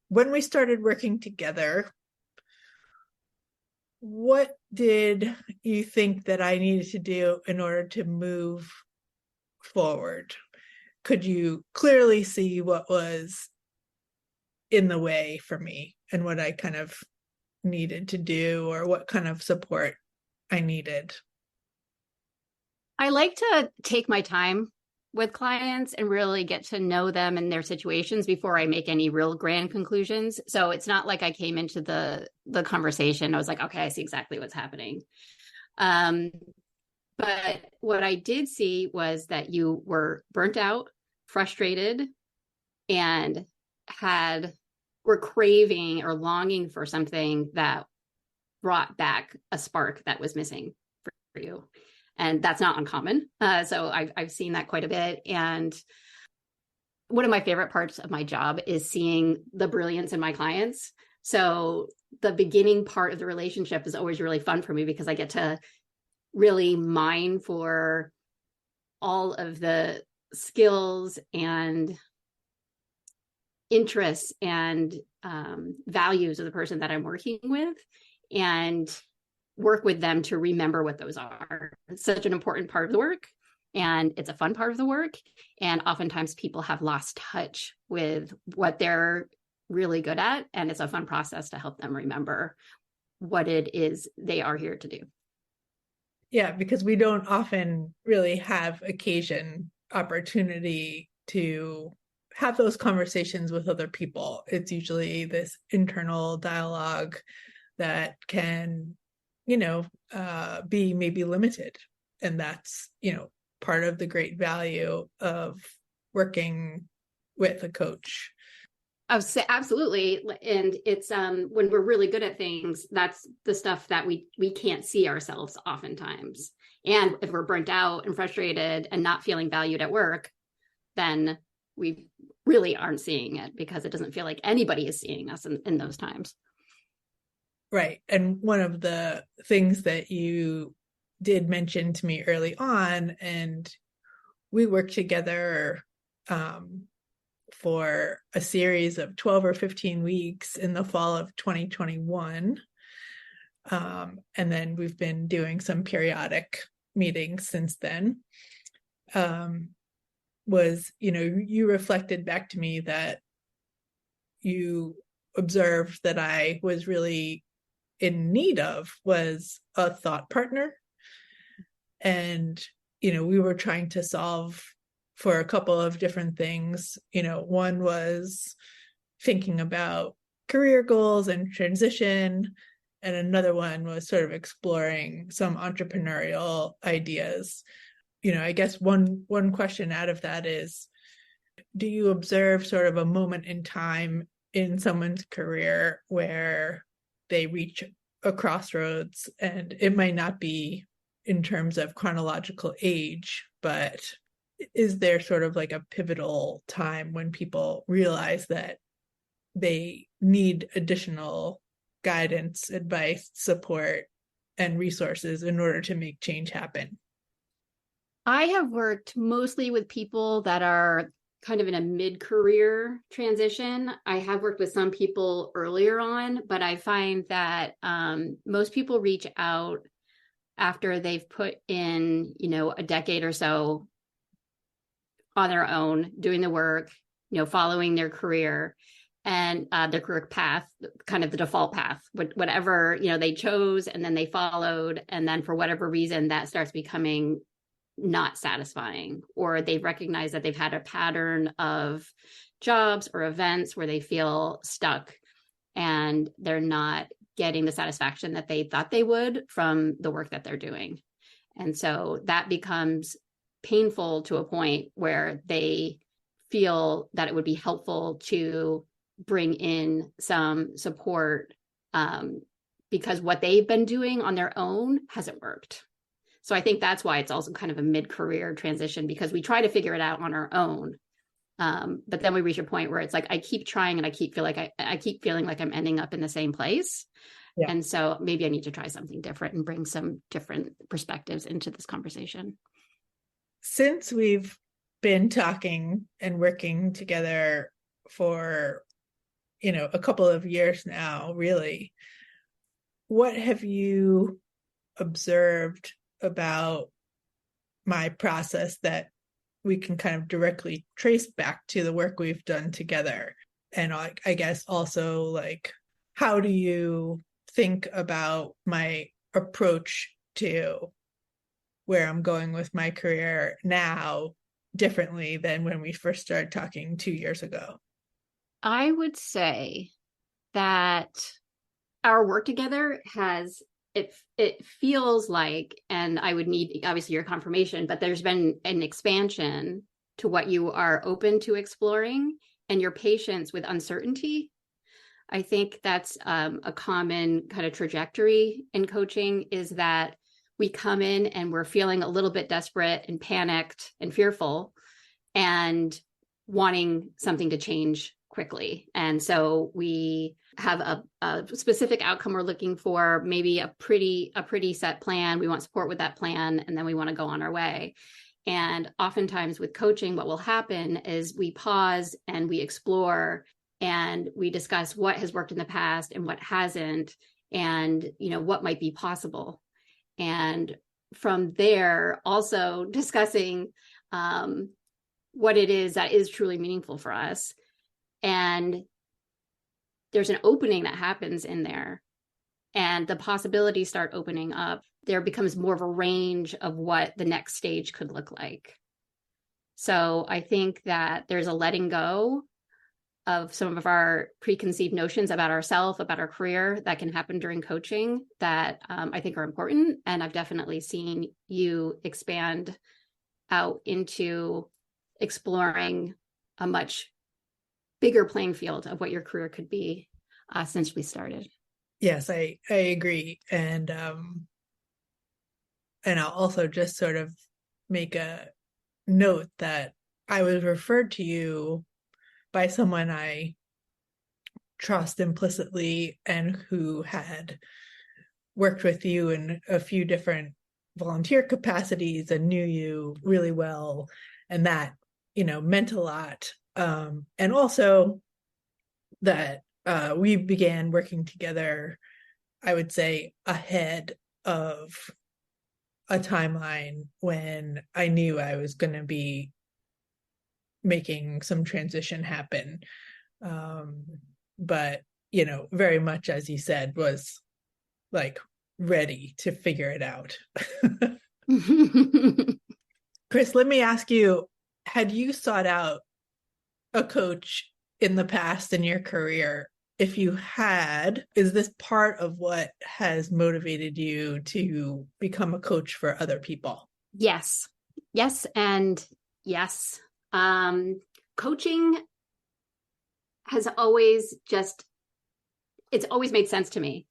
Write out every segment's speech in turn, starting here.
when we started working together, what did you think that I needed to do in order to move forward? Could you clearly see what was in the way for me and what I kind of needed to do, or what kind of support I needed? I like to take my time with clients and really get to know them and their situations before I make any real grand conclusions. So it's not like I came into the conversation, I was like, okay, I see exactly what's happening. But what I did see was that you were burnt out, frustrated, and were craving or longing for something that brought back a spark that was missing for you. And that's not uncommon. So I've seen that quite a bit. And one of my favorite parts of my job is seeing the brilliance in my clients. So the beginning part of the relationship is always really fun for me because I get to really mine for all of the skills and interests and values of the person that I'm working with, and work with them to remember what those are. It's such an important part of the work, and it's a fun part of the work. And oftentimes people have lost touch with what they're really good at, and it's a fun process to help them remember what it is they are here to do. Yeah, because we don't often really have opportunity to have those conversations with other people. It's usually this internal dialogue that can, be maybe limited. And that's, part of the great value of working with a coach. Absolutely. And it's when we're really good at things, that's the stuff that we can't see ourselves oftentimes. And if we're burnt out and frustrated and not feeling valued at work, then we really aren't seeing it because it doesn't feel like anybody is seeing us in those times. Right. And one of the things that you did mention to me early on, and we worked together for a series of 12 or 15 weeks in the fall of 2021. And then we've been doing some periodic meetings since then. You reflected back to me that you observed that I was really in need of was a thought partner. And, we were trying to solve for a couple of different things. One was thinking about career goals and transition, and another one was sort of exploring some entrepreneurial ideas. I guess one question out of that is, do you observe sort of a moment in time in someone's career where they reach a crossroads, and it might not be in terms of chronological age, but is there sort of like a pivotal time when people realize that they need additional guidance, advice, support, and resources in order to make change happen? I have worked mostly with people that are kind of in a mid-career transition. I have worked with some people earlier on, but I find that most people reach out after they've put in, a decade or so on their own, doing the work, following their career and their career path, kind of the default path, whatever, they chose and then they followed. And then for whatever reason, that starts becoming not satisfying, or they recognize that they've had a pattern of jobs or events where they feel stuck and they're not getting the satisfaction that they thought they would from the work that they're doing. And so that becomes painful to a point where they feel that it would be helpful to bring in some support because what they've been doing on their own hasn't worked. So I think that's why it's also kind of a mid-career transition, because we try to figure it out on our own. But then we reach a point where it's like, I keep trying and I keep feeling like I'm ending up in the same place. Yeah. And so maybe I need to try something different and bring some different perspectives into this conversation. Since we've been talking and working together for a couple of years now, really. What have you observed about my process that we can kind of directly trace back to the work we've done together? And I guess also, like, how do you think about my approach to where I'm going with my career now differently than when we first started talking 2 years ago? I would say that our work together has it feels like, and I would need obviously your confirmation, but there's been an expansion to what you are open to exploring and your patience with uncertainty. I think that's a common kind of trajectory in coaching, is that we come in and we're feeling a little bit desperate and panicked and fearful and wanting something to change quickly. And so we have a specific outcome we're looking for, maybe a pretty set plan. We want support with that plan, and then we want to go on our way. And oftentimes with coaching, what will happen is we pause and we explore and we discuss what has worked in the past and what hasn't, and what might be possible. And from there, also discussing what it is that is truly meaningful for us. And there's an opening that happens in there, and the possibilities start opening up. There becomes more of a range of what the next stage could look like. So I think that there's a letting go of some of our preconceived notions about ourselves, about our career, that can happen during coaching that I think are important. And I've definitely seen you expand out into exploring a much bigger playing field of what your career could be since we started. Yes, I agree. And I'll also just sort of make a note that I was referred to you by someone I trust implicitly and who had worked with you in a few different volunteer capacities and knew you really well. And that, meant a lot. And also that we began working together, I would say, ahead of a timeline when I knew I was going to be making some transition happen. But, very much, as you said, was like ready to figure it out. Kris, let me ask you, had you sought out a coach in the past in your career? If you had, is this part of what has motivated you to become a coach for other people? Yes. Yes. And yes. Coaching has always it's always made sense to me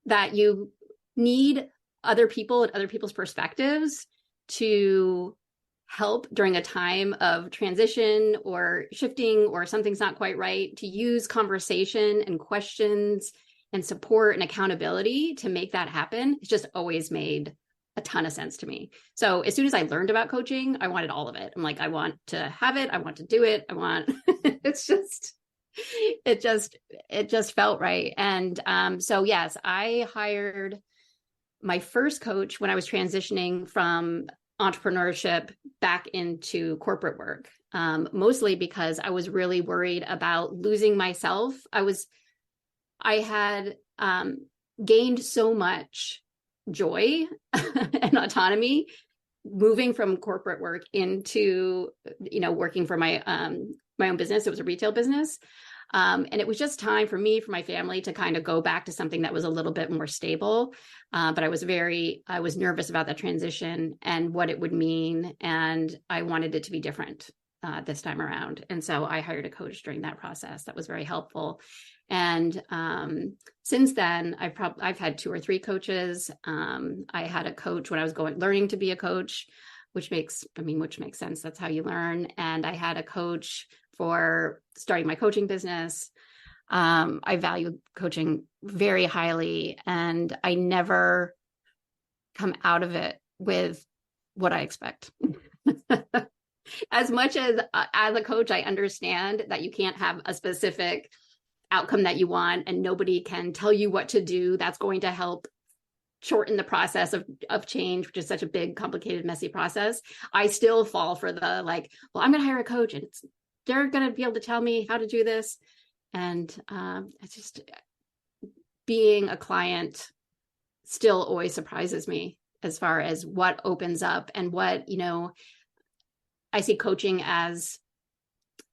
that you need other people and other people's perspectives to help during a time of transition or shifting or something's not quite right, to use conversation and questions and support and accountability to make that happen. It's just always made a ton of sense to me. So as soon as I learned about coaching, I wanted all of it. I'm like, I want to have it. I want to do it. It just felt right. And so yes, I hired my first coach when I was transitioning from entrepreneurship back into corporate work, mostly because I was really worried about losing myself. I had gained so much joy and autonomy moving from corporate work into, working for my own business. It was a retail business. And it was just time for me, for my family, to kind of go back to something that was a little bit more stable. But I was nervous about that transition and what it would mean. And I wanted it to be different this time around. And so I hired a coach during that process. That was very helpful. And since then, I've had 2 or 3 coaches. I had a coach when I was learning to be a coach, which makes sense. That's how you learn. And I had a coach for starting my coaching business. I value coaching very highly, and I never come out of it with what I expect. As much as a coach, I understand that you can't have a specific outcome that you want, and nobody can tell you what to do that's going to help shorten the process of change, which is such a big, complicated, messy process. I still fall for the like, well, I'm going to hire a coach and they're going to be able to tell me how to do this. And it's just, being a client still always surprises me as far as what opens up and what, I see coaching as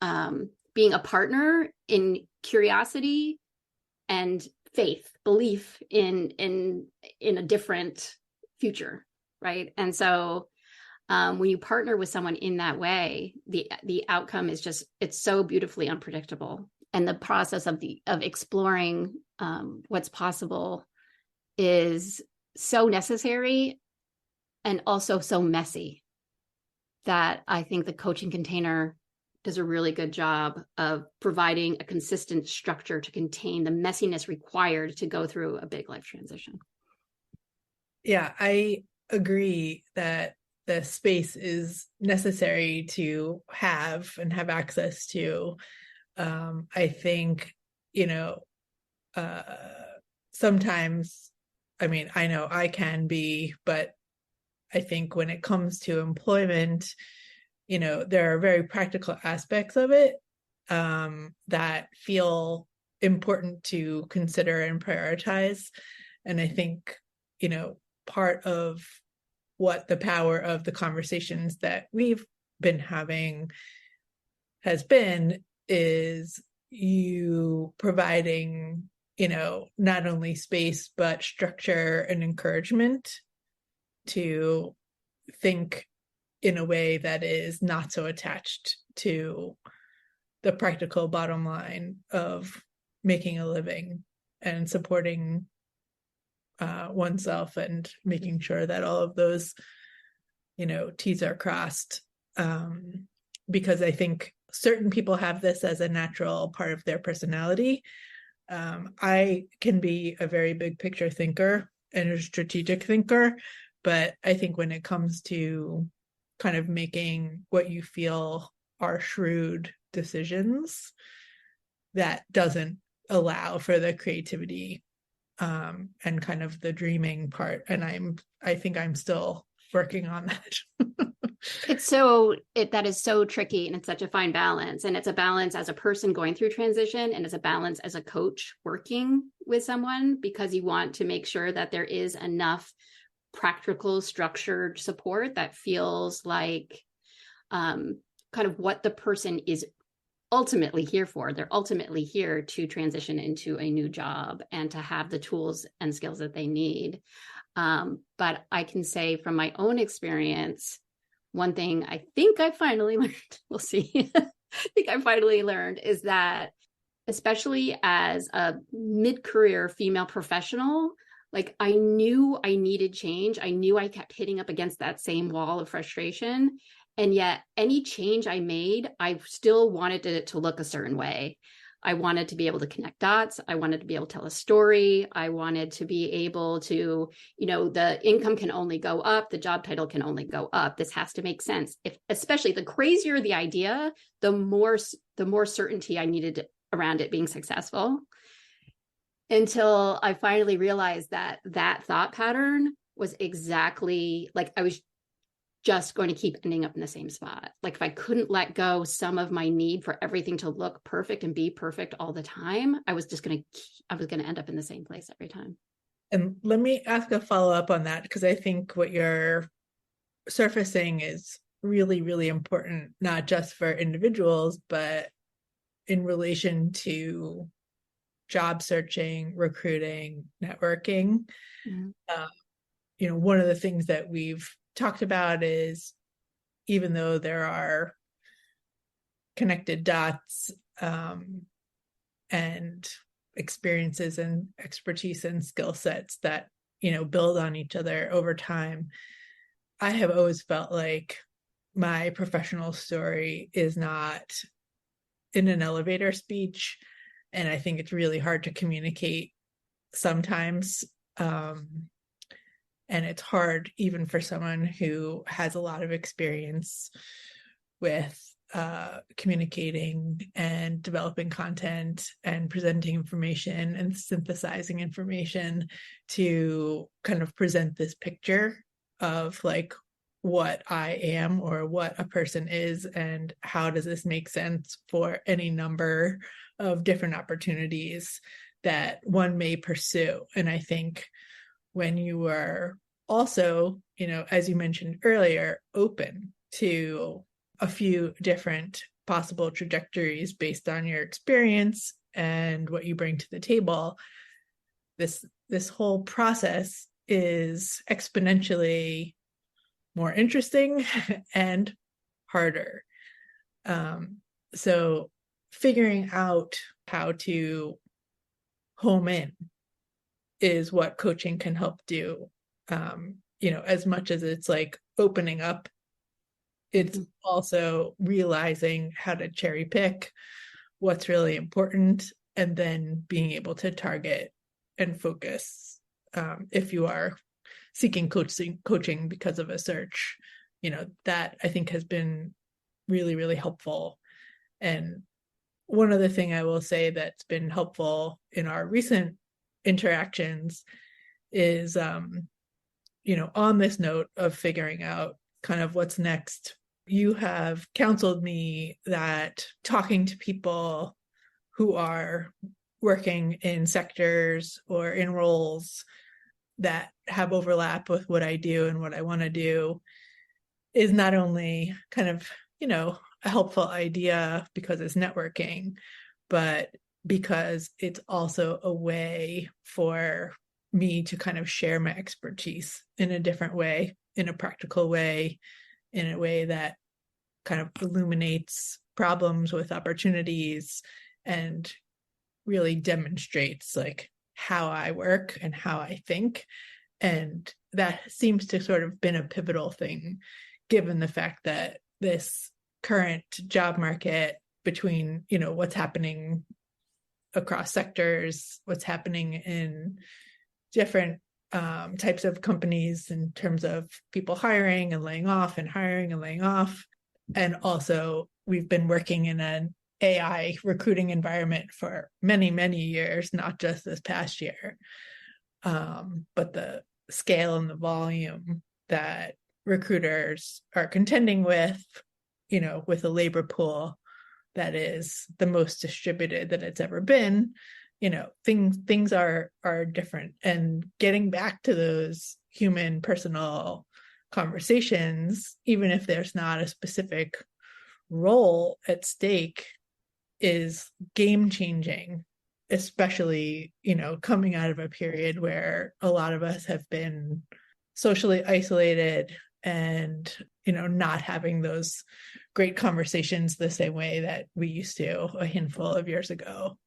being a partner in curiosity and faith, belief in a different future, right? And so when you partner with someone in that way, the outcome is just, it's so beautifully unpredictable. And the process of exploring what's possible is so necessary and also so messy that I think the coaching container does a really good job of providing a consistent structure to contain the messiness required to go through a big life transition. Yeah, I agree that the space is necessary to have and have access to. I think, sometimes, I know I can be, but I think when it comes to employment, there are very practical aspects of it that feel important to consider and prioritize. And I think, part of what the power of the conversations that we've been having has been is you providing, not only space, but structure and encouragement to think in a way that is not so attached to the practical bottom line of making a living and supporting oneself and making sure that all of those, T's are crossed. Because I think certain people have this as a natural part of their personality. I can be a very big picture thinker and a strategic thinker, but I think when it comes to kind of making what you feel are shrewd decisions, that doesn't allow for the creativity and kind of the dreaming part. And I think I'm still working on that. That is so tricky, and it's such a fine balance. And it's a balance as a person going through transition, and it's a balance as a coach working with someone, because you want to make sure that there is enough practical, structured support that feels like kind of what the person is ultimately here for. They're ultimately here to transition into a new job and to have the tools and skills that they need. But I can say from my own experience, one thing I think I finally learned, we'll see, I think I finally learned is that, especially as a mid-career female professional, like I knew I needed change. I knew I kept hitting up against that same wall of frustration. And yet any change I made, I still wanted it to look a certain way. I wanted to be able to connect dots. I wanted to be able to tell a story. I wanted to be able to, the income can only go up. The job title can only go up. This has to make sense. Especially the crazier the idea, the more certainty I needed around it being successful. Until I finally realized that thought pattern was exactly like I was just going to keep ending up in the same spot. Like if I couldn't let go some of my need for everything to look perfect and be perfect all the time, I was going to end up in the same place every time. And let me ask a follow-up on that, because I think what you're surfacing is really, really important, not just for individuals, but in relation to job searching, recruiting, networking. Mm-hmm. One of the things that we've talked about is, even though there are connected dots and experiences and expertise and skill sets that, build on each other over time, I have always felt like my professional story is not in an elevator speech. And I think it's really hard to communicate sometimes. And it's hard even for someone who has a lot of experience with communicating and developing content and presenting information and synthesizing information to kind of present this picture of like what I am or what a person is and how does this make sense for any number of different opportunities that one may pursue. And I think when you are also, as you mentioned earlier, open to a few different possible trajectories based on your experience and what you bring to the table, this whole process is exponentially more interesting and harder. So figuring out how to home in is what coaching can help do. As much as it's like opening up, it's also realizing how to cherry pick what's really important and then being able to target and focus. If you are seeking coaching because of a search, that I think has been really, really helpful. And one other thing I will say that's been helpful in our recent interactions is, on this note of figuring out kind of what's next, you have counseled me that talking to people who are working in sectors or in roles that have overlap with what I do and what I want to do is not only kind of, a helpful idea because it's networking, but because it's also a way for me to kind of share my expertise in a different way, in a practical way, in a way that kind of illuminates problems with opportunities and really demonstrates like how I work and how I think. And that seems to sort of been a pivotal thing, given the fact that this current job market between, what's happening across sectors, what's happening in different types of companies in terms of people hiring and laying off and hiring and laying off. And also we've been working in an AI recruiting environment for many, many years, not just this past year. But the scale and the volume that recruiters are contending with, with a labor pool that is the most distributed that it's ever been, things are different. And getting back to those human personal conversations, even if there's not a specific role at stake, is game changing, especially, coming out of a period where a lot of us have been socially isolated and, not having those great conversations the same way that we used to a handful of years ago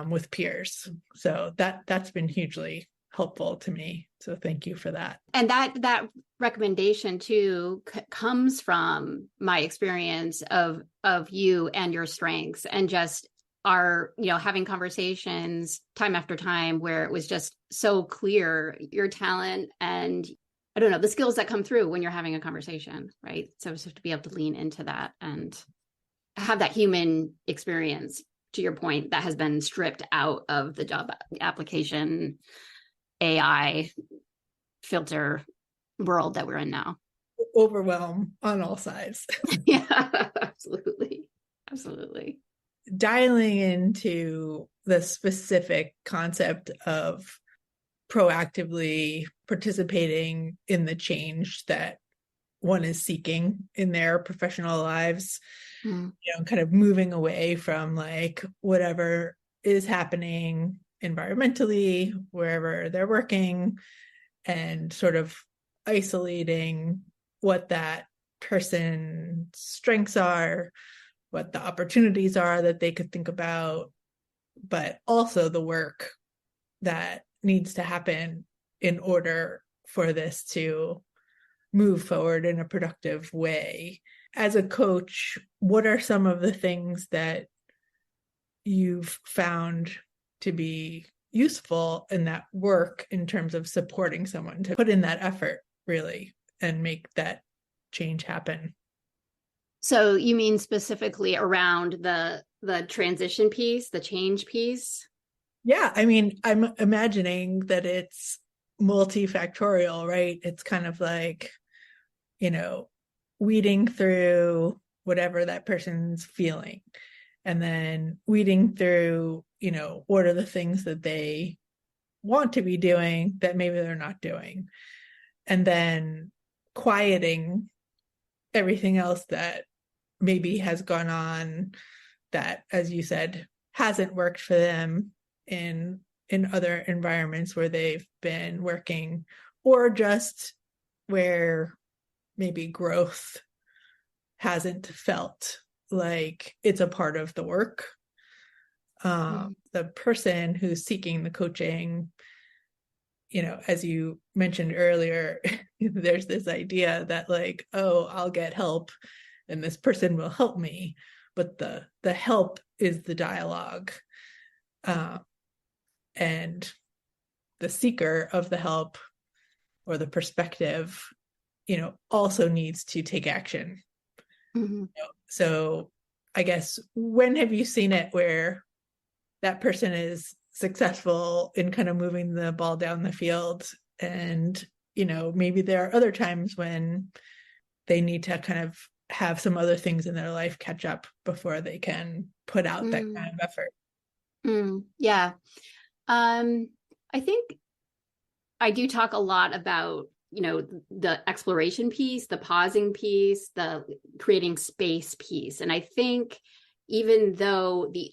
with peers. So that's been hugely helpful to me. So thank you for that. And that recommendation too comes from my experience of you and your strengths, and just our, having conversations time after time where it was just so clear your talent and, I don't know, the skills that come through when you're having a conversation, right? So just to be able to lean into that and have that human experience, to your point, that has been stripped out of the job application AI filter world that we're in now. Overwhelm on all sides. Yeah, absolutely. Dialing into the specific concept of proactively participating in the change that one is seeking in their professional lives, kind of moving away from like whatever is happening environmentally, wherever they're working, and sort of isolating what that person's strengths are, what the opportunities are that they could think about, but also the work that needs to happen in order for this to move forward in a productive way. As a coach, what are some of the things that you've found to be useful in that work in terms of supporting someone to put in that effort really and make that change happen? So you mean specifically around the transition piece, the change piece? Yeah, I mean, I'm imagining that it's multifactorial, right? It's kind of like, you know, weeding through whatever that person's feeling, and then weeding through, what are the things that they want to be doing that maybe they're not doing, and then quieting everything else that maybe has gone on that, as you said, hasn't worked for them in other environments where they've been working, or just where maybe growth hasn't felt like it's a part of the work. The person who's seeking the coaching, as you mentioned earlier, there's this idea that like, oh, I'll get help and this person will help me, but the help is the dialogue, and the seeker of the help or the perspective, also needs to take action. Mm-hmm. So I guess, when have you seen it where that person is successful in kind of moving the ball down the field, and maybe there are other times when they need to kind of have some other things in their life catch up before they can put out that kind of effort? Yeah. I think I do talk a lot about, the exploration piece, the pausing piece, the creating space piece. And I think even though the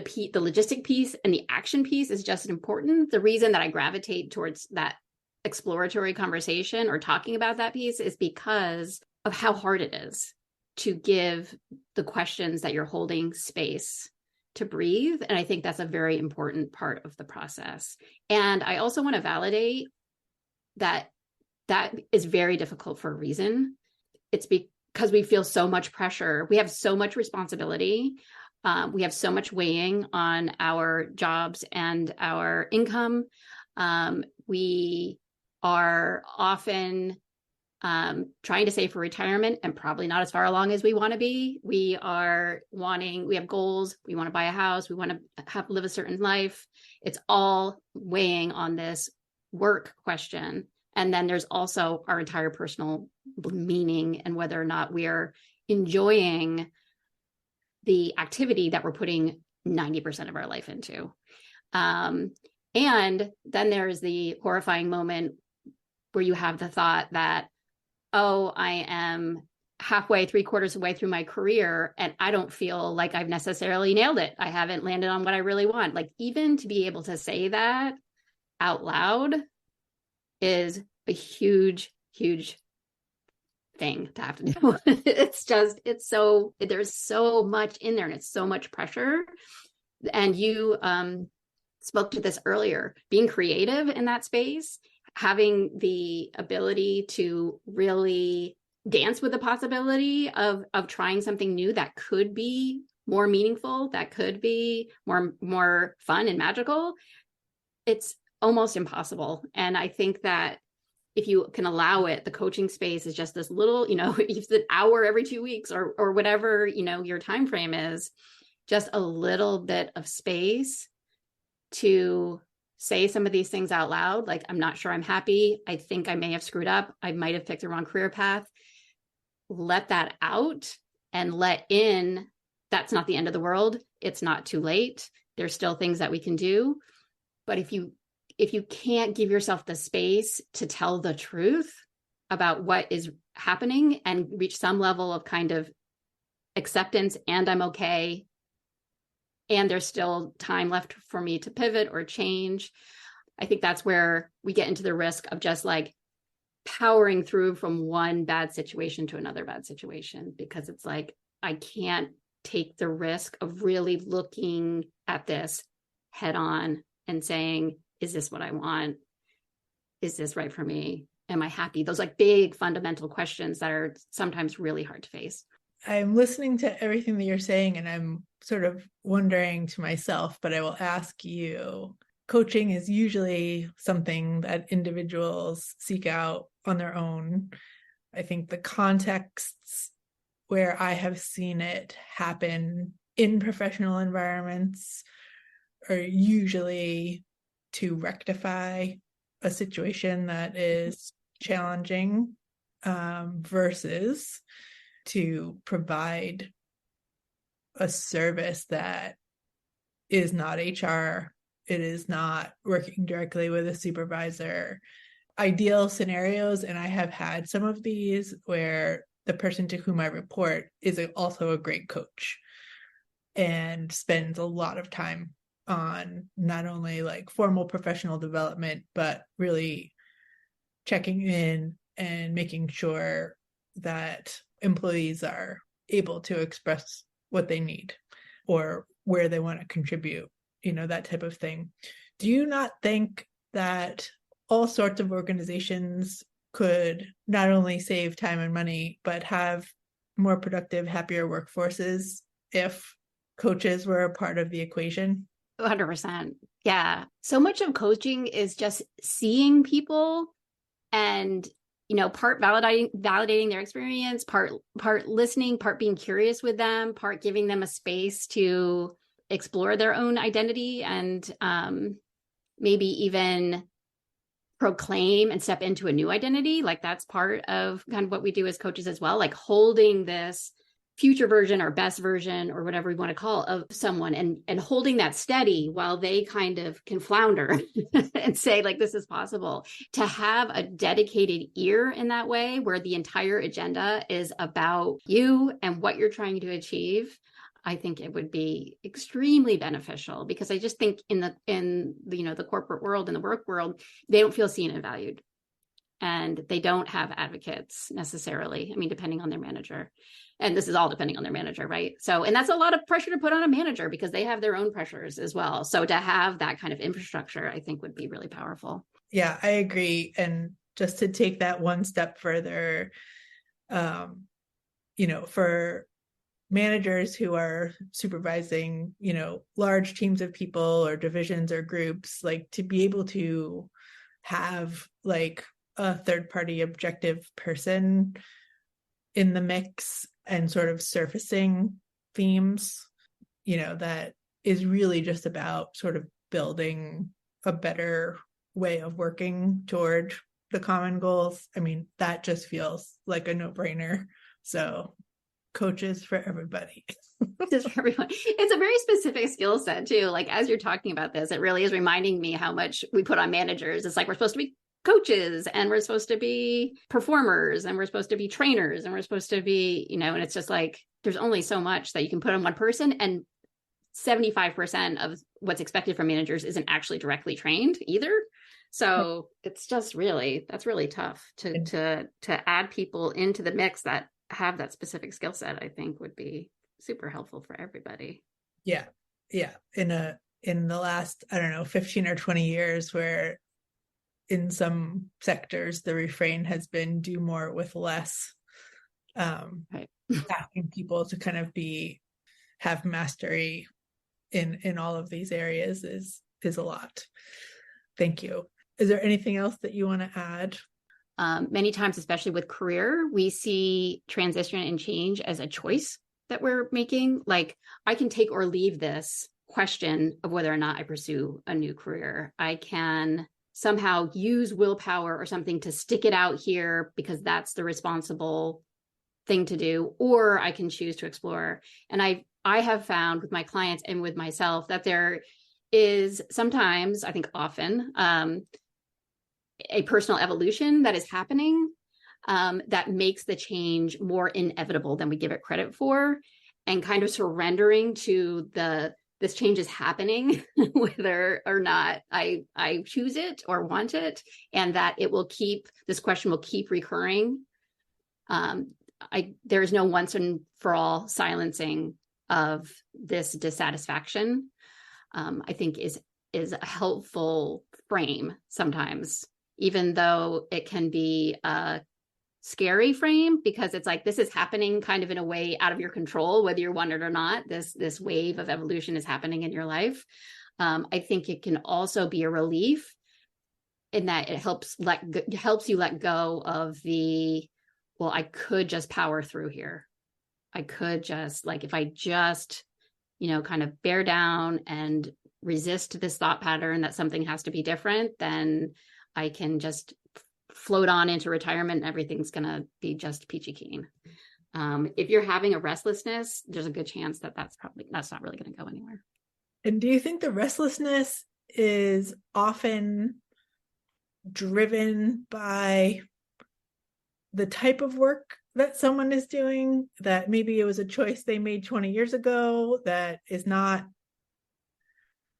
logistic piece and the action piece is just as important, the reason that I gravitate towards that exploratory conversation or talking about that piece is because of how hard it is to give the questions that you're holding space to breathe. And I think that's a very important part of the process. And I also want to validate that is very difficult for a reason. It's because we feel so much pressure. We have so much responsibility. We have so much weighing on our jobs and our income. We are often trying to save for retirement and probably not as far along as we want to be. We have goals. We want to buy a house. We want to live a certain life. It's all weighing on this work question. And then there's also our entire personal meaning and whether or not we are enjoying the activity that we're putting 90% of our life into. And then there's the horrifying moment where you have the thought that, oh, I am halfway, 3/4 of the way through my career, and I don't feel like I've necessarily nailed it. I haven't landed on what I really want. Like, even to be able to say that out loud is a huge, huge thing to have to do. There's so much in there and it's so much pressure. And you spoke to this earlier, being creative in that space, having the ability to really dance with the possibility of trying something new that could be more meaningful, that could be more fun and magical. It's almost impossible. And I think that if you can allow it, the coaching space is just this little, it's an hour every 2 weeks or whatever, your time frame is, just a little bit of space to say some of these things out loud. Like, I'm not sure I'm happy. I think I may have screwed up. I might have picked the wrong career path. Let that out and let in. That's not the end of the world. It's not too late. There's still things that we can do. But if you can't give yourself the space to tell the truth about what is happening and reach some level of kind of acceptance, and I'm okay, and there's still time left for me to pivot or change, I think that's where we get into the risk of just like powering through from one bad situation to another bad situation, because it's like, I can't take the risk of really looking at this head on and saying, is this what I want? Is this right for me? Am I happy? Those like big fundamental questions that are sometimes really hard to face. I'm listening to everything that you're saying, and I'm sort of wondering to myself, but I will ask you, coaching is usually something that individuals seek out on their own. I think the contexts where I have seen it happen in professional environments are usually to rectify a situation that is challenging, versus to provide a service that is not HR. It is not working directly with a supervisor. Ideal scenarios, and I have had some of these, where the person to whom I report is also a great coach and spends a lot of time on not only like formal professional development, but really checking in and making sure that employees are able to express what they need or where they want to contribute, that type of thing. Do you not think that all sorts of organizations could not only save time and money, but have more productive, happier workforces if coaches were a part of the equation? 100%. Yeah. So much of coaching is just seeing people and, part validating their experience, part listening, part being curious with them, part giving them a space to explore their own identity and maybe even proclaim and step into a new identity. Like that's part of kind of what we do as coaches as well, like holding this future version or best version or whatever we want to call of someone and holding that steady while they kind of can flounder and say like, this is possible. To have a dedicated ear in that way, where the entire agenda is about you and what you're trying to achieve, I think it would be extremely beneficial, because I just think in the corporate world and the work world, they don't feel seen and valued. And they don't have advocates necessarily. I mean, depending on their manager. And this is all depending on their manager, right? So, and that's a lot of pressure to put on a manager because they have their own pressures as well. So to have that kind of infrastructure, I think would be really powerful. Yeah, I agree. And just to take that one step further, for managers who are supervising, large teams of people or divisions or groups, like to be able to have like a third-party objective person in the mix and sort of surfacing themes, that is really just about sort of building a better way of working toward the common goals. I mean, that just feels like a no-brainer. So coaches for everybody. Just for everyone. It's a very specific skill set too. Like as you're talking about this, it really is reminding me how much we put on managers. It's like we're supposed to be coaches and we're supposed to be performers and we're supposed to be trainers and we're supposed to be, and it's just like there's only so much that you can put on one person, and 75% of what's expected from managers isn't actually directly trained either. So it's just that's really tough to add people into the mix that have that specific skill set. I think would be super helpful for everybody. Yeah. In the last, 15 or 20 years, where in some sectors the refrain has been do more with less, Right. asking people to kind of have mastery in all of these areas is a lot. Thank you. Is there anything else that you want to add? Many times, especially with career, we see transition and change as a choice that we're making. Like I can take or leave this question of whether or not I pursue a new career. I can somehow use willpower or something to stick it out here because that's the responsible thing to do, or I can choose to explore. And I have found with my clients and with myself that there is sometimes, I think often, a personal evolution that is happening that makes the change more inevitable than we give it credit for, and kind of surrendering to this change is happening, whether or not I choose it or want it, and that this question will keep recurring. There is no once and for all silencing of this dissatisfaction. I think is a helpful frame sometimes, even though it can be a scary frame, because it's like this is happening kind of in a way out of your control, whether you want it or not. This wave of evolution is happening in your life. I think it can also be a relief in that it helps you let go of I could just power through here. I could just like, if I just, kind of bear down and resist this thought pattern that something has to be different, then I can just float on into retirement and everything's going to be just peachy keen. If you're having a restlessness, there's a good chance that that's not really going to go anywhere. And do you think the restlessness is often driven by the type of work that someone is doing, that maybe it was a choice they made 20 years ago that is not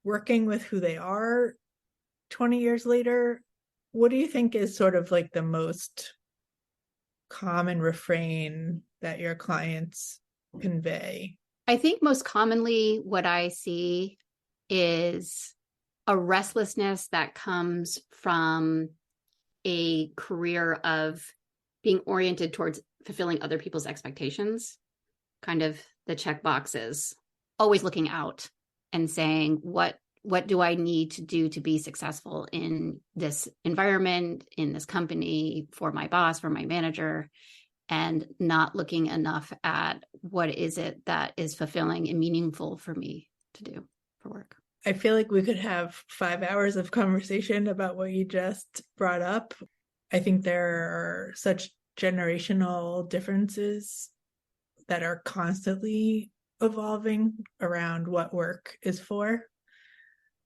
working with who they are 20 years later? What do you think is sort of like the most common refrain that your clients convey? I think most commonly what I see is a restlessness that comes from a career of being oriented towards fulfilling other people's expectations, kind of the check boxes, always looking out and saying, what do I need to do to be successful in this environment, in this company, for my boss, for my manager, and not looking enough at what is it that is fulfilling and meaningful for me to do for work. I feel like we could have 5 hours of conversation about what you just brought up. I think there are such generational differences that are constantly evolving around what work is for.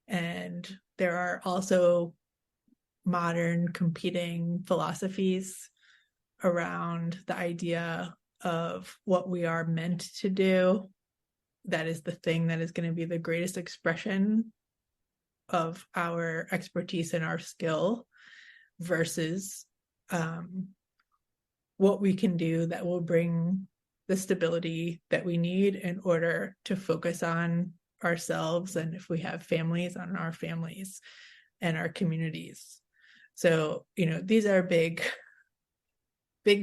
And there are also modern competing philosophies around the idea of what we are meant to do. That is the thing that is going to be the greatest expression of our expertise and our skill versus what we can do that will bring the stability that we need in order to focus on ourselves, and if we have families, on our families and our communities. So, these are big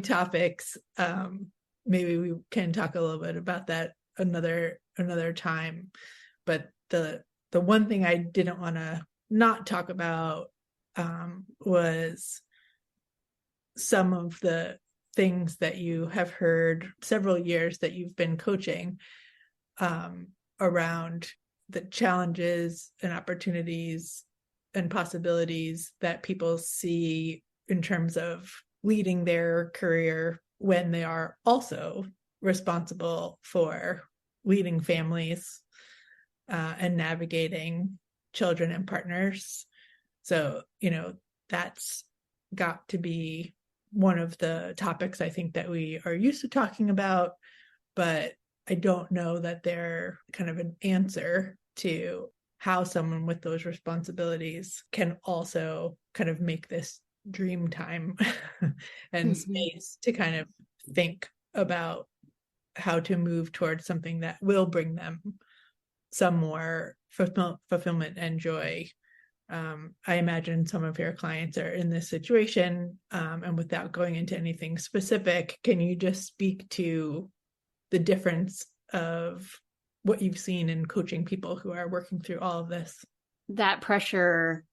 topics. Maybe we can talk a little bit about that another time. But the one thing I didn't want to not talk about was some of the things that you have heard several years that you've been coaching around the challenges and opportunities and possibilities that people see in terms of leading their career when they are also responsible for leading families and navigating children and partners. So, that's got to be one of the topics I think that we are used to talking about, but I don't know that they're kind of an answer to how someone with those responsibilities can also kind of make this dream time and space to kind of think about how to move towards something that will bring them some more fulfillment and joy. I imagine some of your clients are in this situation, and without going into anything specific, can you just speak to the difference of what you've seen in coaching people who are working through all of this? That pressure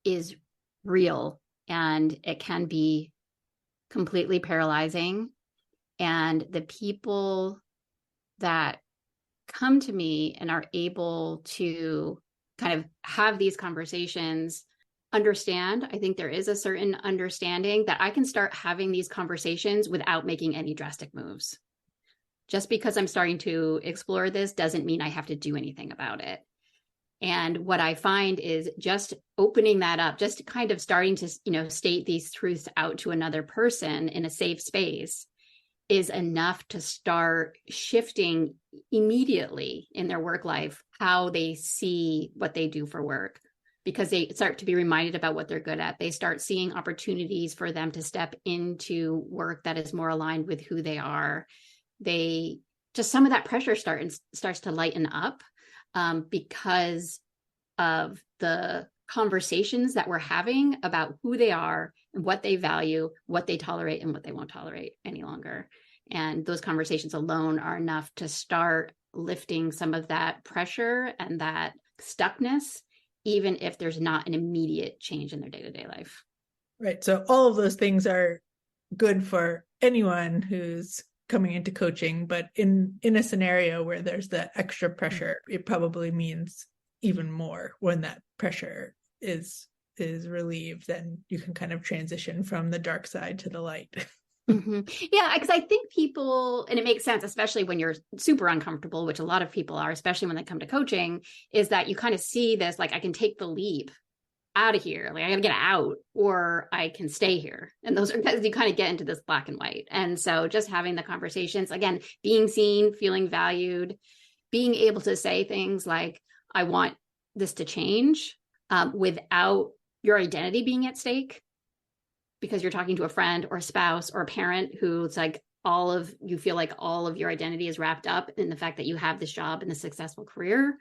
is real, and it can be completely paralyzing. And the people that come to me and are able to kind of have these conversations understand, I think there is a certain understanding that I can start having these conversations without making any drastic moves. Just because I'm starting to explore this doesn't mean I have to do anything about it. And what I find is just opening that up, just kind of starting to, state these truths out to another person in a safe space is enough to start shifting immediately in their work life, how they see what they do for work, because they start to be reminded about what they're good at. They start seeing opportunities for them to step into work that is more aligned with who they are. They just, some of that pressure starts to lighten up because of the conversations that we're having about who they are and what they value, what they tolerate and what they won't tolerate any longer. And those conversations alone are enough to start lifting some of that pressure and that stuckness, even if there's not an immediate change in their day-to-day life. Right. So all of those things are good for anyone who's coming into coaching, but in a scenario where there's that extra pressure, it probably means even more when that pressure is relieved, then you can kind of transition from the dark side to the light. Mm-hmm. Yeah, because I think people, and it makes sense, especially when you're super uncomfortable, which a lot of people are, especially when they come to coaching, is that you kind of see this, like, I can take the leap out of here, like I gotta get out, or I can stay here. And those are, you kind of get into this black and white. And so just having the conversations, again, being seen, feeling valued, being able to say things like, I want this to change, without your identity being at stake, because you're talking to a friend or a spouse or a parent who's like, you feel like all of your identity is wrapped up in the fact that you have this job and a successful career.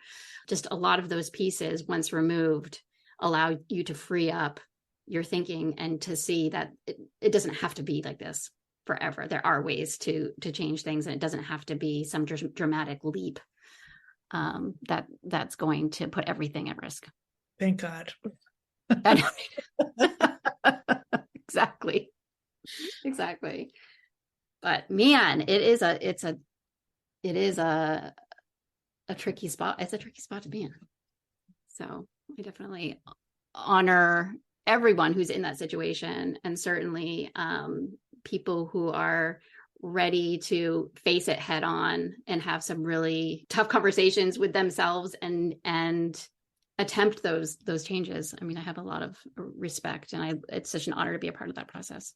Just a lot of those pieces, once removed, allow you to free up your thinking and to see that it doesn't have to be like this forever. There are ways to change things, and it doesn't have to be some dramatic leap that's going to put everything at risk. Thank God. Exactly. But man, it is a tricky spot. It's a tricky spot to be in. So I definitely honor everyone who's in that situation, and certainly people who are ready to face it head on and have some really tough conversations with themselves and attempt those changes. I mean, I have a lot of respect, and it's such an honor to be a part of that process.